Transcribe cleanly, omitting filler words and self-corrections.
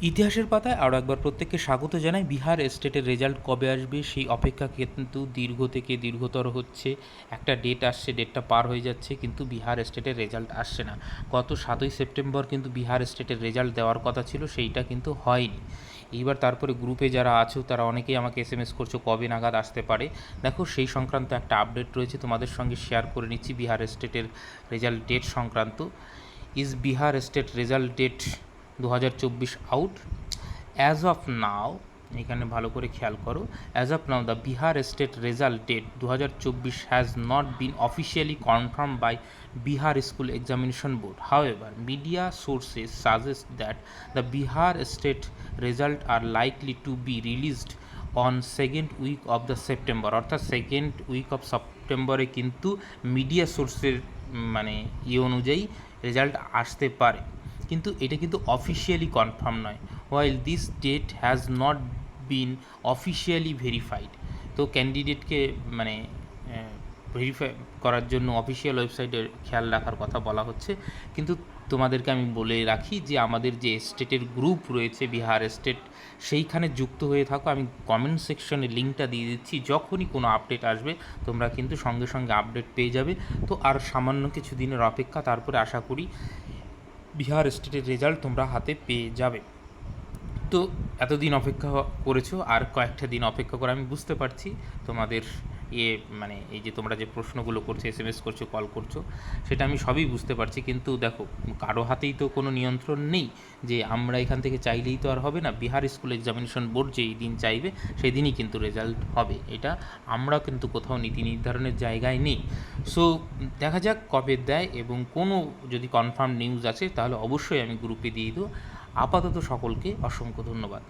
ইতিহাসের পাতায় আরও একবার প্রত্যেককে স্বাগত জানাই। বিহার স্টেটের রেজাল্ট কবে আসবে সেই অপেক্ষা কিন্তু দীর্ঘ থেকে দীর্ঘতর হচ্ছে। একটা ডেট আসছে, ডেটটা পার হয়ে যাচ্ছে, কিন্তু বিহার স্টেটের রেজাল্ট আসছে না। গত 7ই সেপ্টেম্বর কিন্তু বিহার স্টেটের রেজাল্ট দেওয়ার কথা ছিল, সেইটা কিন্তু হয়নি। এইবার তারপরে গ্রুপে যারা আছো তারা অনেকেই আমাকে এসএমএস করছো কবে নাগাদ আসতে পারে। দেখো, সেই সংক্রান্ত একটা আপডেট রয়েছে, তোমাদের সঙ্গে শেয়ার করে নিচ্ছি। বিহার স্টেটের রেজাল্ট ডেট সংক্রান্ত। Is Bihar state result date 2024 out? As of now, এখানে ভালো করে খেয়াল করো, as of now the Bihar state result date 2024 has not been officially confirmed by Bihar School Examination Board. However, media sources suggest that the Bihar state results are likely to be released on second week of the September, অর্থাৎ second week of সেপ্টেম্বরে কিন্তু media সোর্সের মানে অনুযায়ী result আসতে পারে, কিন্তু এটা কিন্তু অফিসিয়ালি কনফার্ম নয়। While this date has not been officially verified, তো ক্যান্ডিডেটকে মানে ভেরিফাই করার জন্য অফিসিয়াল ওয়েবসাইটে খেয়াল রাখার কথা বলা হচ্ছে। কিন্তু তোমাদেরকে আমি বলে রাখি যে আমাদের যে স্টেটের গ্রুপ রয়েছে বিহার স্টেট, সেইখানে যুক্ত হয়ে থাকো। আমি কমেন্ট সেকশনে লিঙ্কটা দিয়ে দিচ্ছি, যখনই কোনো আপডেট আসবে তোমরা কিন্তু সঙ্গে সঙ্গে আপডেট পেয়ে যাবে। তো আর সামান্য কিছু দিনের অপেক্ষা, তারপরে আশা করি বিহার স্টেটের রেজাল্ট তোমরা হাতে পেয়ে যাবে। তো এতদিন অপেক্ষা করেছো, আর কয়েকটা দিন অপেক্ষা করে আমি বুঝতে পারছি তোমাদের মানে এই যে তোমরা যে প্রশ্নগুলো করছো, এসএমএস করছো, কল করছো, সেটা আমি সবই বুঝতে পারছি। কিন্তু দেখো, কারো হাতেই তো কোনো নিয়ন্ত্রণ নেই যে আমরা এখান থেকে চাইলেই তো আর হবে না। বিহার স্কুল এক্সামিনেশন বোর্ড যেই দিন চাইবে সেই দিনই কিন্তু রেজাল্ট হবে, এটা আমরা কিন্তু কোথাও নীতি নির্ধারণের জায়গায় নেই। সো দেখা যাক কবে দেয়, এবং কোনো যদি কনফার্ম নিউজ আছে তাহলে অবশ্যই আমি গ্রুপে দিয়ে দেবো। আপাতত সকলকে অসংখ্য ধন্যবাদ।